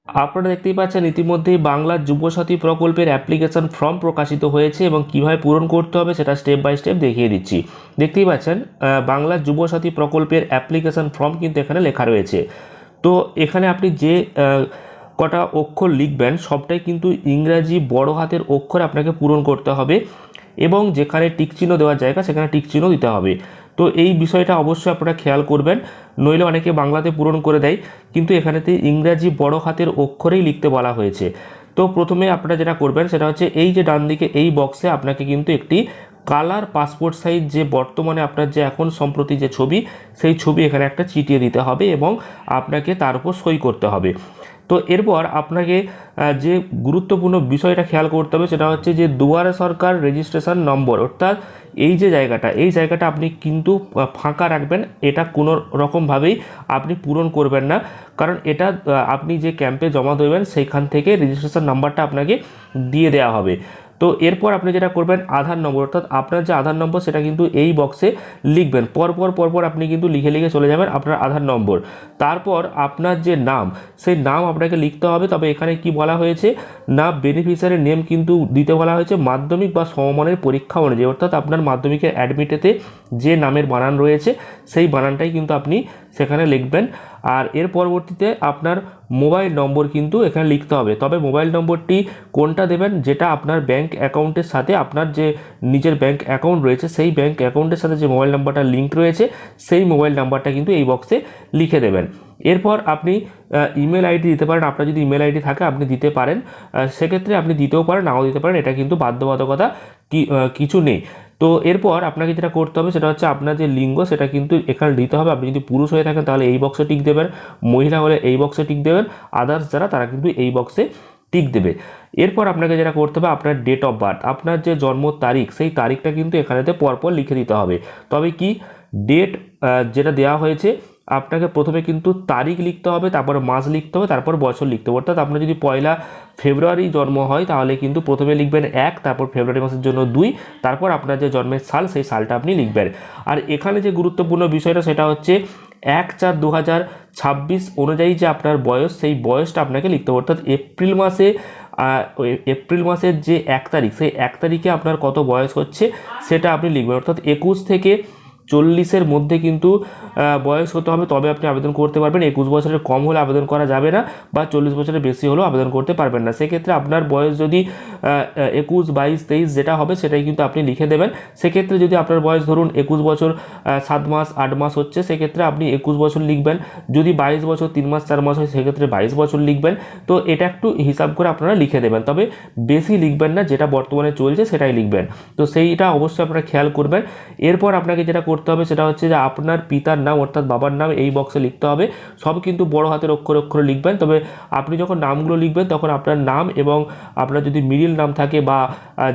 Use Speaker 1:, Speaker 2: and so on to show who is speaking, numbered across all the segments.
Speaker 1: আপনারা দেখতেই পাচ্ছেন ইতিমধ্যেই বাংলা যুবসাথী প্রকল্পের অ্যাপ্লিকেশন ফর্ম প্রকাশিত হয়েছে এবং কিভাবে পূরণ করতে হবে সেটা স্টেপ বাই স্টেপ দেখিয়ে দিচ্ছি। দেখতেই পাচ্ছেন বাংলা যুবসাথী প্রকল্পের অ্যাপ্লিকেশন ফর্ম কিন্তু এখানে লেখা রয়েছে। তো এখানে আপনি যে কটা অক্ষর লিখবেন সবটাই কিন্তু ইংরাজি বড় হাতের অক্ষরে আপনাকে পূরণ করতে হবে এবং যেখানে টিকচিহ্ন দেওয়ার জায়গা সেখানে টিকচিহ্ন দিতে হবে। তো এই বিষয়টা অবশ্যই আপনারা খেয়াল করবেন, নইলে অনেকে বাংলাতে পূরণ করে দেয়, কিন্তু এখানেতে ইংরাজি বড় হাতের অক্ষরেই লিখতে বলা হয়েছে। তো প্রথমে আপনারা যেটা করবেন সেটা হচ্ছে এই যে ডান দিকে এই বক্সে আপনাকে কিন্তু একটি কালার পাসপোর্ট সাইজ যে বর্তমানে আপনার যে এখন সম্প্রতি যে ছবি সেই ছবি এখানে একটা চিটিয়ে দিতে হবে এবং আপনাকে তার উপর সই করতে হবে। তো এরপর আপনাকে যে গুরুত্বপূর্ণ বিষয়টা খেয়াল করতে হবে সেটা হচ্ছে যে দুয়ারে সরকার রেজিস্ট্রেশন নম্বর, অর্থাৎ এই যে জায়গাটা এই জায়গাটা আপনি কিন্তু ফাঁকা রাখবেন। এটা কোনো রকমভাবেই আপনি পূরণ করবেন না, কারণ এটা আপনি যে ক্যাম্পে জমা দেবেন সেইখান থেকে রেজিস্ট্রেশন নাম্বারটা আপনাকে দিয়ে দেওয়া হবে। তো এরপর আপনি যেটা করবেন আধার নম্বর, অর্থাৎ আপনার যে আধার নম্বর সেটা কিন্তু এই বক্সে লিখবেন। পরপর আপনি কিন্তু লিখে লিখে চলে যাবেন আপনার আধার নম্বর। তারপর আপনার যে নাম সেই নাম আপনাকে লিখতে হবে। তবে এখানে কি বলা হয়েছে না, বেনিফিশিয়ারি নেম কিন্তু দিতে বলা হয়েছে মাধ্যমিক বা সমমানের পরীক্ষা অনুযায়ী, অর্থাৎ আপনার মাধ্যমিকের অ্যাডমিটেতে যে নামের বানান রয়েছে সেই বানানটাই কিন্তু আপনি সেখানে লিখবেন। আর এর পরবর্তীতে আপনার মোবাইল নম্বর কিন্তু এখানে লিখতে হবে। তবে মোবাইল নম্বরটি কোনটা দেবেন, যেটা আপনার ব্যাংক অ্যাকাউন্টের সাথে আপনার যে নিজের ব্যাংক অ্যাকাউন্ট রয়েছে সেই ব্যাংক অ্যাকাউন্টের সাথে যে মোবাইল নাম্বারটা লিঙ্ক রয়েছে সেই মোবাইল নাম্বারটা কিন্তু এই বক্সে লিখে দেবেন। এরপর আপনি ইমেল আইডি দিতে পারেন, আপনার যদি ইমেল আইডি থাকে আপনি দিতে পারেন, সেক্ষেত্রে আপনি দিতেও পারেন নাও দিতে পারেন, এটা কিন্তু বাধ্যবাধকতা কিছু নেই। তো এরপর আপনাকে যেটা করতে হবে সেটা হচ্ছে আপনার যে লিঙ্গ সেটা কিন্তু এখানে দিতে হবে। আপনি যদি পুরুষ হয়ে থাকেন তাহলে এই বক্সে টিক দেবেন, মহিলা হলে এই বক্সে টিক দেবেন, আদার্স যারা তারা কিন্তু এই বক্সে টিক দেবে। এরপর আপনাকে যেটা করতে হবে আপনার ডেট অফ বার্থ, আপনার যে জন্ম তারিখ সেই তারিখটা কিন্তু এখানেতে পরপর লিখে দিতে হবে। তবে কি ডেট যেটা দেওয়া হয়েছে আপনাকে প্রথমে কিন্তু তারিখ লিখতে হবে, তারপর মাস লিখতে হবে, তারপর বছর লিখতে হবে। অর্থাৎ আপনার যদি 1 ফেব্রুয়ারি জন্ম হয় তাহলে কিন্তু প্রথমে লিখবেন 1, তারপর ফেব্রুয়ারি মাসের জন্য 2, তারপর আপনার যে জন্মের সাল সেই সালটা আপনি লিখবেন। আর এখানে যে গুরুত্বপূর্ণ বিষয়টা সেটা হচ্ছে 1/4/2026 অনুযায়ী যে আপনার বয়স সেই বয়সটা আপনাকে লিখতে হবে। অর্থাৎ এপ্রিল মাসের যে 1 তারিখ সেই 1 তারিখে আপনার কত বয়স হচ্ছে সেটা আপনি লিখবেন। অর্থাৎ 21 থেকে 40-এর মধ্যে কিন্তু বয়স হতে হবে, তবে আপনি আবেদন করতে পারবেন। 21 বছরের কম হলে আবেদন করা যাবে না, বা 40 বছরের বেশি হলেও আবেদন করতে পারবেন না। সেক্ষেত্রে আপনার বয়স যদি 21, 22, 23 যেটা হবে সেটাই কিন্তু আপনি লিখে দেবেন। সেক্ষেত্রে যদি আপনার বয়স ধরুন 21 বছর 7 মাস 8 মাস হচ্ছে সেক্ষেত্রে আপনি 21 বছর লিখবেন। যদি 22 বছর 3 মাস 4 মাস হয় সেক্ষেত্রে 22 বছর লিখবেন। তো এটা একটু হিসাব করে আপনারা লিখে দেবেন, তবে বেশি লিখবেন না, যেটা বর্তমানে চলছে সেটাই লিখবেন। তো সেইটা অবশ্যই আপনারা খেয়াল করবেন। এরপর আপনাকে যেটা করতে হবে সেটা হচ্ছে যে আপনার পিতার নাম অর্থাৎ বাবার নাম এই বক্সে লিখতে হবে। সব কিন্তু বড় হাতের অক্ষরে লিখবেন। তবে আপনি যখন নামগুলো লিখবেন তখন আপনার নাম এবং আপনার যদি মিডিল নাম থাকে বা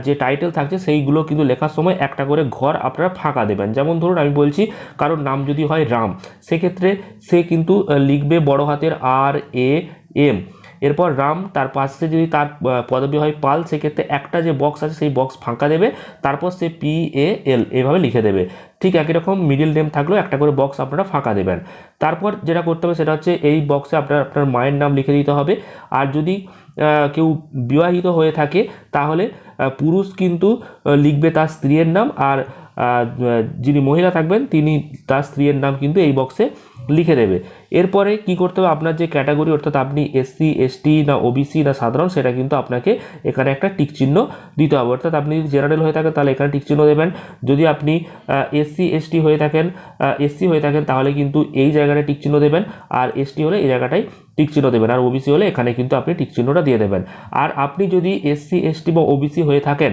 Speaker 1: যে টাইটেল থাকছে সেইগুলো কিন্তু লেখার সময় একটা করে ঘর আপনারা ফাঁকা দেবেন। যেমন ধরুন আমি বলছি কারোর নাম যদি হয় রাম, সেক্ষেত্রে সে কিন্তু লিখবে বড় হাতের RAM। এরপর রাম, তার পাশে যদি তার পদবী হয় পাল সেক্ষেত্রে একটা যে বক্স আছে সেই বক্স ফাঁকা দেবে, তারপর সে PAL এভাবে লিখে দেবে। ঠিক একই রকম মিডিল নেম থাকলেও একটা করে বক্স আপনারা ফাঁকা দেবেন। তারপর যেটা করতে হবে সেটা হচ্ছে এই বক্সে আপনার মায়ের নাম লিখে দিতে হবে। আর যদি কেউ বিবাহিত হয়ে থাকে তাহলে পুরুষ কিন্তু লিখবে তার স্ত্রীর নাম, আর যিনি মহিলা থাকবেন তিনি তার স্ত্রীর নাম কিন্তু এই বক্সে লিখে দেবে। এরপরে কি করতে হবে আপনার যে ক্যাটাগরি অর্থাৎ আপনি SC ST না OBC না সাধারণ সেটা কিন্তু আপনাকে এখানে একটা টিক চিহ্ন দিতে হবে। অর্থাৎ আপনি যদি জেনারেল হয়ে থাকেন তাহলে এখানে টিক চিহ্ন দেবেন। যদি আপনি SC ST হয়ে থাকেন SC হয়ে থাকেন তাহলে কিন্তু এই জায়গাটায় টিক চিহ্ন দেবেন, আর ST হলে এই জায়গাটায় টিক চিহ্ন দেবেন, আর OBC হলে এখানে কিন্তু আপনি টিক চিহ্নটা দিয়ে দেবেন। আর আপনি যদি SC ST বা OBC হয়ে থাকেন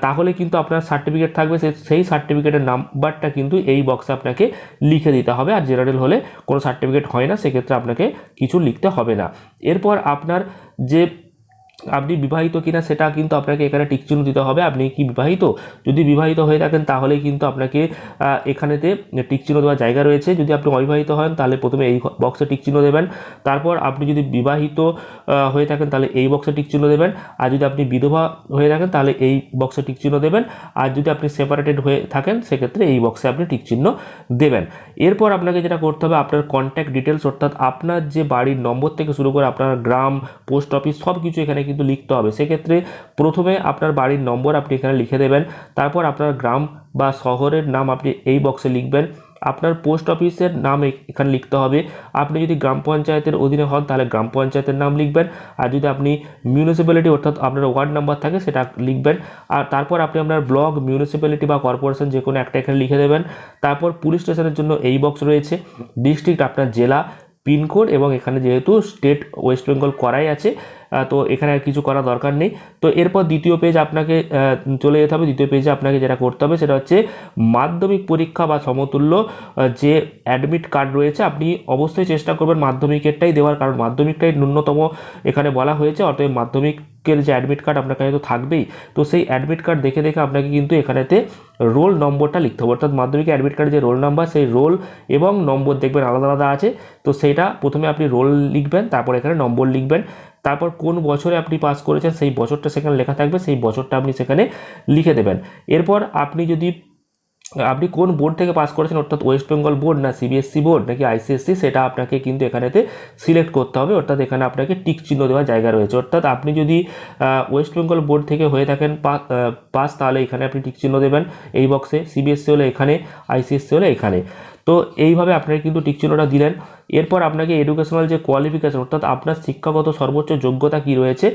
Speaker 1: তাহলে কিন্তু আপনার সার্টিফিকেট থাকবে, সেই সার্টিফিকেটের নাম্বারটা কিন্তু এই বক্সে আপনাকে লিখে দিতে হবে। আর জেনারেল হলে কোনো সার্টিফিকেট হয় না, সেক্ষেত্রে আপনাকে কিছু লিখতে হবে না। এরপর আপনার যে আপনি বিবাহিত কিনা সেটা কিন্তু আপনাকে এখানে টিক চিহ্ন দিতে হবে। আপনি কি বিবাহিত? যদি বিবাহিত হয়ে থাকেন তাহলে কিন্তু আপনাকে এখানেতে টিক চিহ্ন দেওয়ার জায়গা রয়েছে। যদি আপনি অবিবাহিত হন তাহলে প্রথমে এই বক্সে টিক চিহ্ন দেবেন। তারপর আপনি যদি বিবাহিত হয়ে থাকেন তাহলে এই বক্সে টিক চিহ্ন দেবেন। আর যদি আপনি বিধবা হয়ে থাকেন তাহলে এই বক্সে টিক চিহ্ন দেবেন। আর যদি আপনি সেপারেটেড হয়ে থাকেন সেক্ষেত্রে এই বক্সে আপনি টিক চিহ্ন দেবেন। এরপর আপনাকে যেটা করতে হবে, আপনার কন্ট্যাক্ট ডিটেলস অর্থাৎ আপনার যে বাড়ির নম্বর থেকে শুরু করে আপনার গ্রাম, পোস্ট অফিস সব কিছু এখানে কিন্তু লিখতে হবে। সেক্ষেত্রে প্রথমে আপনার বাড়ির নম্বর আপনি এখানে লিখে দেবেন। তারপর আপনার গ্রাম বা শহরের নাম আপনি এই বক্সে লিখবেন। আপনার পোস্ট অফিসের নাম এখানে লিখতে হবে। আপনি যদি গ্রাম পঞ্চায়েতের অধীনে হন তাহলে গ্রাম পঞ্চায়েতের নাম লিখবেন। আর যদি আপনি মিউনিসিপ্যালিটি অর্থাৎ আপনার ওয়ার্ড নাম্বার থাকে সেটা লিখবেন। আর তারপর আপনি আপনার ব্লক, মিউনিসিপ্যালিটি বা কর্পোরেশন যে কোনো একটা এখানে লিখে দেবেন। তারপর পুলিশ স্টেশনের জন্য এই বক্স রয়েছে, ডিস্ট্রিক্ট আপনার জেলা, পিনকোড, এবং এখানে যেহেতু স্টেট ওয়েস্ট বেঙ্গল করাই আছে তো এখানে আর কিছু করা দরকার নেই। তো এরপর দ্বিতীয় পেজ আপনাকে চলে যেতে হবে। দ্বিতীয় পেজে আপনাকে যেটা করতে হবে সেটা হচ্ছে মাধ্যমিক পরীক্ষা বা সমতুল্য যে অ্যাডমিট কার্ড রয়েছে আপনি অবশ্যই চেষ্টা করবেন মাধ্যমিকেরটাই দেওয়ার, কারণ মাধ্যমিকটাই ন্যূনতম এখানে বলা হয়েছে। অতএব মাধ্যমিকের যে অ্যাডমিট কার্ড আপনার কাছে তো থাকবেই। তো সেই অ্যাডমিট কার্ড দেখে দেখে আপনাকে কিন্তু এখানেতে রোল নম্বরটা লিখতে হবে। অর্থাৎ মাধ্যমিকের অ্যাডমিট কার্ডের যে রোল নাম্বার সেই রোল এবং নম্বর দেখবেন আলাদা আলাদা আছে। তো সেইটা প্রথমে আপনি রোল লিখবেন, তারপর এখানে নম্বর লিখবেন। তারপর কোন বছরে আপনি পাস করেছেন সেই বছরটা সেখানে লেখা থাকবে, সেই বছরটা আপনি সেখানে লিখে দেবেন। এরপর আপনি কোন বোর্ড থেকে পাস করেছেন অর্থাৎ ওয়েস্ট বেঙ্গল বোর্ড না সিবিএসসি বোর্ড নাকি আইসিএসসি সেটা আপনাকে কিন্তু এখানেতে সিলেক্ট করতে হবে। অর্থাৎ এখানে আপনাকে টিক চিহ্ন দেওয়ার জায়গা রয়েছে। অর্থাৎ আপনি যদি ওয়েস্ট বেঙ্গল বোর্ড থেকে হয়ে থাকেন পাস তাহলে এখানে আপনি টিক চিহ্ন দেবেন এই বক্সে, সিবিএসসি হলে এখানে, আইসিএসসি হলে এখানে। তো এইভাবে আপনারা কিন্তু টিক চিহ্নটা দিলেন। এরপর আপনাকে এডুকেশনাল যে কোয়ালিফিকেশন অর্থাৎ আপনার শিক্ষাগত সর্বোচ্চ যোগ্যতা কী রয়েছে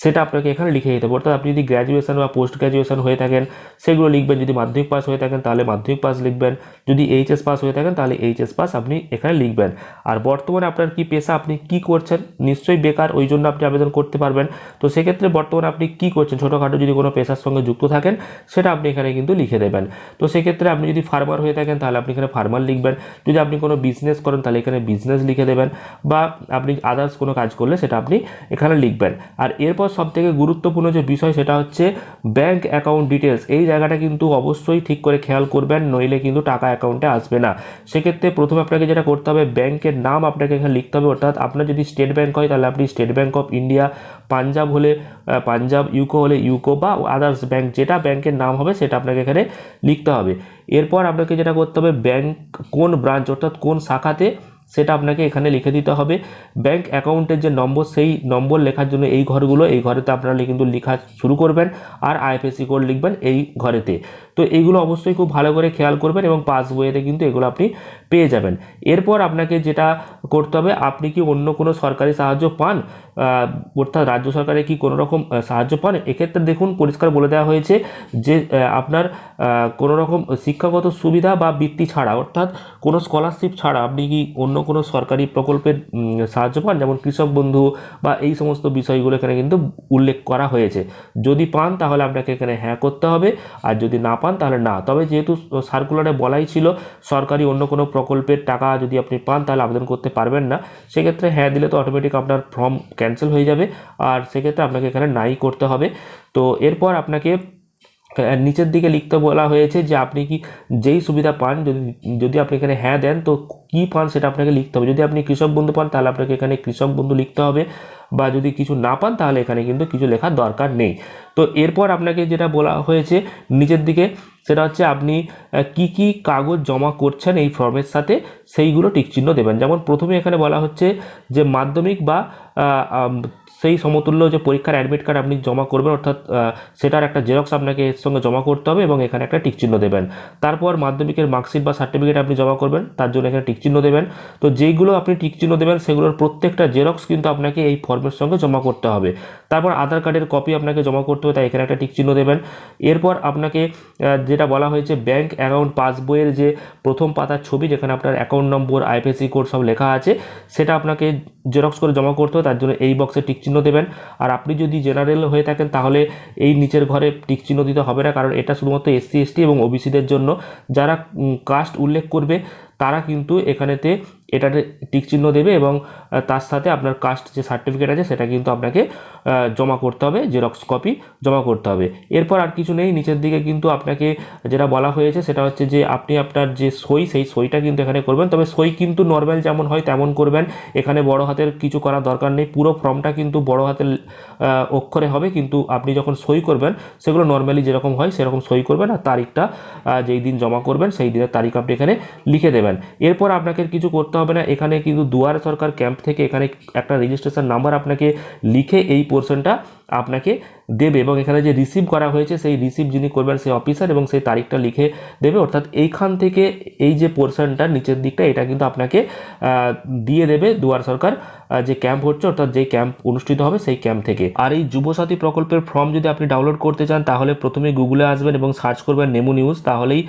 Speaker 1: সেটা আপনাকে এখানে লিখে দিতে হবে। অর্থাৎ আপনি যদি গ্র্যাজুয়েশন বা পোস্ট গ্র্যাজুয়েশন হয়ে থাকেন সেগুলো লিখবেন। যদি মাধ্যমিক পাস হয়ে থাকেন তাহলে মাধ্যমিক পাস লিখবেন। যদি এইচএস পাস হয়ে থাকেন তাহলে এইচএস পাস আপনি এখানে লিখবেন। আর বর্তমানে আপনার কি পেশা, আপনি কি করছেন, নিশ্চয়ই বেকার, ওই জন্য আপনি আবেদন করতে পারবেন। তো সেক্ষেত্রে বর্তমানে আপনি কি করছেন, ছোটোখাটো যদি কোনো পেশার সঙ্গে যুক্ত থাকেন সেটা আপনি এখানে কিন্তু লিখে দেবেন। তো সেক্ষেত্রে আপনি যদি ফার্মার হয়ে থাকেন তাহলে আপনি এখানে ফার্মার লিখবেন। যদি আপনি কোনো বিজনেস করেন তাহলে এখানে বিজনেস লিখে দেবেন, বা আপনি আদার্স কোনো কাজ করলে সেটা আপনি এখানে লিখবেন। আর এরপর সবথেকে গুরুত্বপূর্ণ যে বিষয় সেটা হচ্ছে ব্যাঙ্ক অ্যাকাউন্ট ডিটেলস। এই জায়গাটা কিন্তু অবশ্যই ঠিক করে খেয়াল করবেন, নইলে কিন্তু টাকা অ্যাকাউন্টে আসবে না। সেক্ষেত্রে প্রথমে আপনাকে যেটা করতে হবে ব্যাংকের নাম আপনাকে এখানে লিখতে হবে। অর্থাৎ আপনার যদি স্টেট ব্যাঙ্ক হয় তাহলে আপনি state bank of India, Punjab হলে পাঞ্জাব, ইউকো হলে ইউকো, বা আদার্স ব্যাঙ্ক যেটা ব্যাংকের নাম হবে সেটা আপনাকে এখানে লিখতে হবে। এরপর আপনাকে যেটা করতে হবে ব্যাংক কোন ব্রাঞ্চ অর্থাৎ কোন শাখাতে সেটা আপনাকে এখানে লিখে দিতে হবে। ব্যাংক অ্যাকাউন্টের যে নম্বর সেই নম্বর লেখার জন্য এই ঘরেতে আপনারা কিন্তু লেখা শুরু করবেন, আর আইএফএসসি কোড লিখবেন এই ঘরেতে। তো এইগুলো অবশ্যই খুব ভালো করে খেয়াল করবেন এবং পাসবইতে কিন্তু এগুলো আপনি পেয়ে যাবেন। এরপর আপনাকে যেটা করতে হবে, আপনি কি অন্য কোনো সরকারি সাহায্য পান, অর্থাৎ রাজ্য সরকারের কি কোনো রকম সাহায্য পান। এক্ষেত্রে দেখুন পরিষ্কার বলে দেওয়া হয়েছে যে আপনার কোনো রকম শিক্ষাগত সুবিধা বা বৃত্তি ছাড়া অর্থাৎ কোনো স্কলারশিপ ছাড়া আপনি কি অন্য কোনো সরকারি প্রকল্পের সাহায্য পান, যেমন কৃষক বন্ধু বা এই সমস্ত বিষয়গুলো এখানে কিন্তু উল্লেখ করা হয়েছে। যদি পান তাহলে আপনাকে এখানে হ্যাঁ করতে হবে, আর যদি না পান তাহলে না। তবে যেহেতু সার্কুলারে বলাই ছিল সরকারি অন্য কোনো প্রকল্পের টাকা যদি আপনি পান তাহলে আবেদন করতে পারবেন না, সেক্ষেত্রে হ্যাঁ দিলে তো অটোমেটিক আপনার ফর্ম ক্যান্সেল হয়ে যাবে, আর সেক্ষেত্রে আপনাকে এখানে নাই করতে হবে। তো এরপর আপনাকে নিচের দিকে লিখতে বলা হয়েছে যে আপনি কি যেই সুবিধা পান, যদি আপনি এখানে হ্যাঁ দেন তো কি পান সেটা আপনাকে লিখতে হবে। যদি আপনি কৃষক বন্ধু পান তাহলে আপনাকে এখানে কৃষক বন্ধু লিখতে হবে, বা যদি কিছু না পান তাহলে এখানে কিন্তু কিছু লেখার দরকার নেই। তো এরপর আপনাকে যেটা বলা হয়েছে নিচের দিকে সেটা হচ্ছে আপনি কি কি কাগজ জমা করছেন এই ফর্মের সাথে সেইগুলো টিকচিহ্ন দেবেন। যেমন প্রথমে এখানে বলা হচ্ছে যে মাধ্যমিক বা সেই সমতুল্য যে পরীক্ষার অ্যাডমিট কার্ড আপনি জমা করবেন, অর্থাৎ সেটার একটা জেরক্স আপনাকে এর সঙ্গে জমা করতে হবে এবং এখানে একটা টিকচিহ্ন দেবেন। তারপর মাধ্যমিকের মার্কশিট বা সার্টিফিকেট আপনি জমা করবেন, তার জন্য এখানে টিকচিহ্ন দেবেন। তো যেইগুলো আপনি টিকচিহ্ন দেবেন সেগুলোর প্রত্যেকটা জেরক্স কিন্তু আপনাকে এই ফর্মের সঙ্গে জমা করতে হবে। তারপর আধার কার্ডের কপি আপনাকে জমা করতে হবে, তাই এখানে একটা টিকচিহ্ন দেবেন। এরপর আপনাকে যেটা বলা হয়েছে ব্যাংক অ্যাকাউন্ট পাসবইয়ের যে প্রথম পাতার ছবি যেখানে আপনার অ্যাকাউন্ট নম্বর, আইএফএসসি কোড সব লেখা আছে সেটা আপনাকে জেরক্স করে জমা করতে হবে, তার জন্য এই বক্সে টিকচিহ্ন দেবেন। আর আপনি যদি জেনারেল হয়ে থাকেন তাহলে এই নিচের ঘরে টিকচিহ্ন দিতে হবে না, কারণ এটা শুধুমাত্র এসসি, এসটি এবং ওবিসিদের জন্য। যারা কাস্ট উল্লেখ করবে তারা কিন্তু এখানেতে এটাতে টিক চিহ্ন দেবে এবং তার সাথে আপনার কাস্ট যে সার্টিফিকেট আছে সেটা কিন্তু আপনাকে জমা করতে হবে, জেরক্স কপি জমা করতে হবে। এরপর আর কিছু নেই। নিচের দিকে কিন্তু আপনাকে যেটা বলা হয়েছে সেটা হচ্ছে যে আপনি আপনার যে সই, সেই সইটা কিন্তু এখানে করবেন। তবে সই কিন্তু নর্মাল যেমন হয় তেমন করবেন, এখানে বড় হাতের কিছু করার দরকার নেই। পুরো ফর্মটা কিন্তু বড় হাতের অক্ষরে হবে, কিন্তু আপনি যখন সই করবেন সেগুলো নর্মালি যেরকম হয় সেরকম সই করবেন, আর তারিখটা যেই দিন জমা করবেন সেই দিনের তারিখ আপনি এখানে লিখে দেবেন। এরপর আপনাকে কিছু করতে হবে না, এখানে কিন্তু দুয়ারে সরকার ক্যাম্প থেকে এখানে একটা রেজিস্ট্রেশন নাম্বার আপনাকে লিখে এই পোর্শনটা আপনাকে দেবে, এবং এখানে যে রিসিভ করা হয়েছে সেই রিসিভ যিনি করবেন সেই অফিসার, এবং সেই তারিখটা লিখে দেবে। অর্থাৎ এইখান থেকে এই যে পোর্শনটা নিচের দিকটা এটা কিন্তু আপনাকে দিয়ে দেবে দুয়ার সরকার যে ক্যাম্প হচ্ছে, অর্থাৎ যে ক্যাম্প অনুষ্ঠিত হবে সেই ক্যাম্প থেকে। আর এই যুবসাথী প্রকল্পের ফর্ম যদি আপনি ডাউনলোড করতে চান তাহলে প্রথমে গুগলে আসবেন এবং সার্চ করবেন নেমো নিউজ, তাহলেই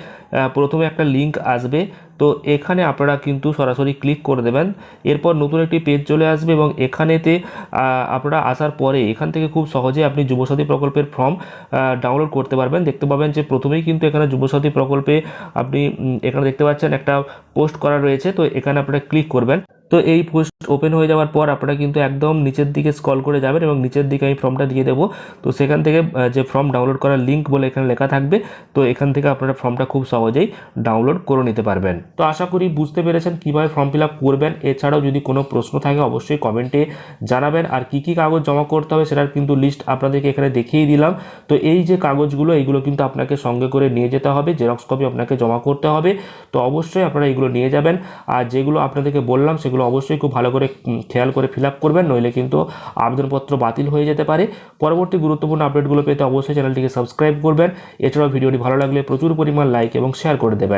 Speaker 1: প্রথমে একটা লিঙ্ক আসবে। তো এখানে আপনারা কিন্তু সরাসরি ক্লিক করে দেবেন। এরপর নতুন একটি পেজ চলে আসবে এবং এখানেতে আপনারা আসার পরে এখান থেকে খুব সহজে আপনি যুবসাথী প্রকল্পের ফর্ম ডাউনলোড করতে পারবেন। দেখতে পাবেন যে প্রথমেই কিন্তু এখানে যুবসাথী প্রকল্পে আপনি এখানে দেখতে পাচ্ছেন একটা পোস্ট করা রয়েছে, তো এখানে আপনারা ক্লিক করবেন। তো এই পোস্ট ওপেন হয়ে যাওয়ার পর আপনারা কিন্তু একদম নিচের দিকে স্ক্রল করে যাবেন এবং নিচের দিকে আমি ফর্মটা দিয়ে দেবো। তো সেখান থেকে যে ফর্ম ডাউনলোড করার লিঙ্ক বলে এখানে লেখা থাকবে, তো এখান থেকে আপনারা ফর্মটা খুব সহজেই ডাউনলোড করে নিতে পারবেন। তো আশা করি বুঝতে পেরেছেন কীভাবে ফর্ম ফিল আপ করবেন। এছাড়াও যদি কোনো প্রশ্ন থাকে অবশ্যই কমেন্টে জানাবেন। আর কী কী কাগজ জমা করতে হবে সেটার কিন্তু লিস্ট আপনাদেরকে এখানে দেখিয়ে দিলাম। তো এই যে কাগজগুলো এইগুলো কিন্তু আপনাকে সঙ্গে করে নিয়ে যেতে হবে, জেরক্স কপি আপনাকে জমা করতে হবে। তো অবশ্যই আপনারা এগুলো নিয়ে যাবেন। আর যেগুলো আপনাদেরকে বললাম সেগুলো অবশ্যই খুব ভালো করে খেয়াল করে ফিল আপ করবেন, নইলে কিন্তু আবেদনপত্র বাতিল হয়ে যেতে পারে। পরবর্তী গুরুত্বপূর্ণ আপডেটগুলো পেতে অবশ্যই চ্যানেলটিকে সাবস্ক্রাইব করবেন। এছাড়াও ভিডিওটি ভালো লাগলে প্রচুর পরিমাণ লাইক এবং শেয়ার করে দেবেন।